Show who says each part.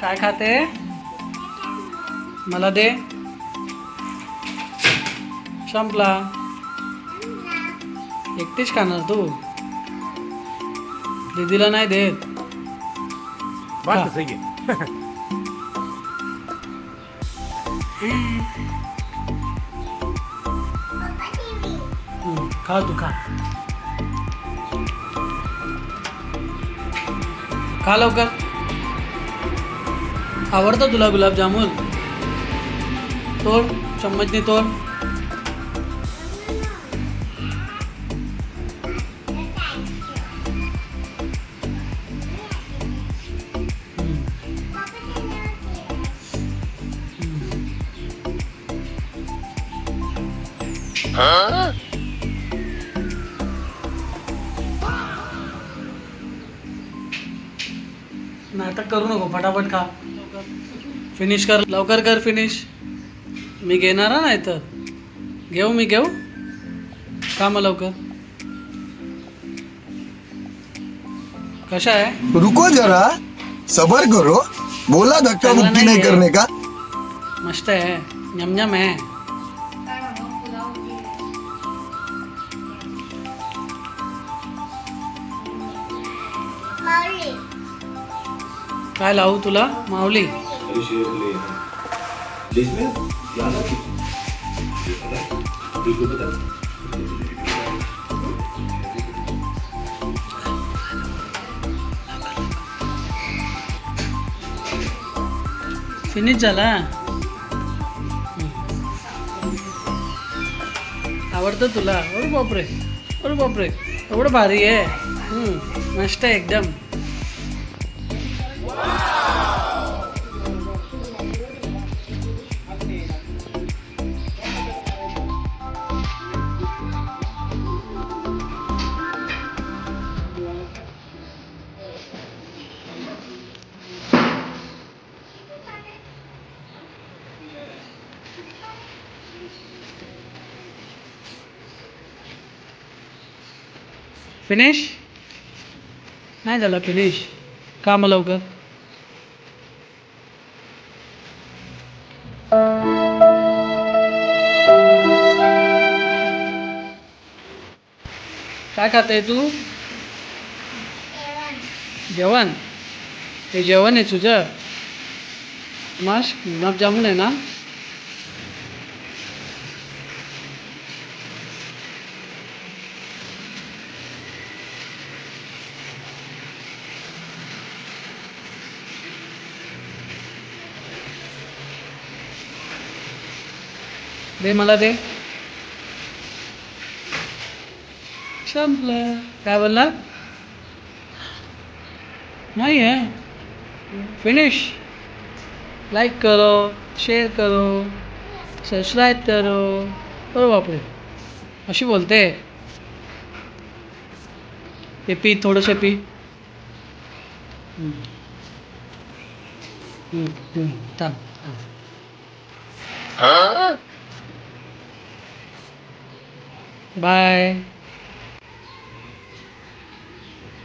Speaker 1: काय खाते? मला दे. संपला. एकटीच खाणार तू? दीदीला नाही देत.
Speaker 2: बात
Speaker 1: खा.
Speaker 2: तो सही है.
Speaker 1: खा तू खा. खा लवकर. आवडतं तुला गुलाबजामुन? तोड, चम्मचने तोड. नाटक करू नको, फटाफट खा. फिनिश कर, लवकर कर फिनिश. मी घेणार हा, नाही तर मी घेऊ. खा मग लवकर. कशा आहे?
Speaker 3: रुको जरा, सबर करो. बोला धक्का
Speaker 1: चांगला
Speaker 3: मुक्की नहीं
Speaker 1: नाहीये.
Speaker 3: करने का.
Speaker 1: मस्त आहे, यम आहे. काय लावू तुला? माऊली. फिनिश झाला. आवडतं तुला? अरे बापरे, अरे बापरे, एवढं भारी आहे. मस्त आहे एकदम. फिनिश नाही झालं. फिनिश का मग लवकर. काय खाते तू? जेवण. हे जेवण आहे तुझं? मस्त गुलाबजामुन आहे ना. दे, मला दे. संपलं. काय बोलणार? नाही आहे. फिनिश. लाईक करो, शेअर करो, सबस्क्राईब करो. अरे बापरे, अशी बोलते. ते पी, थोडंसं पी. थांब. बाय.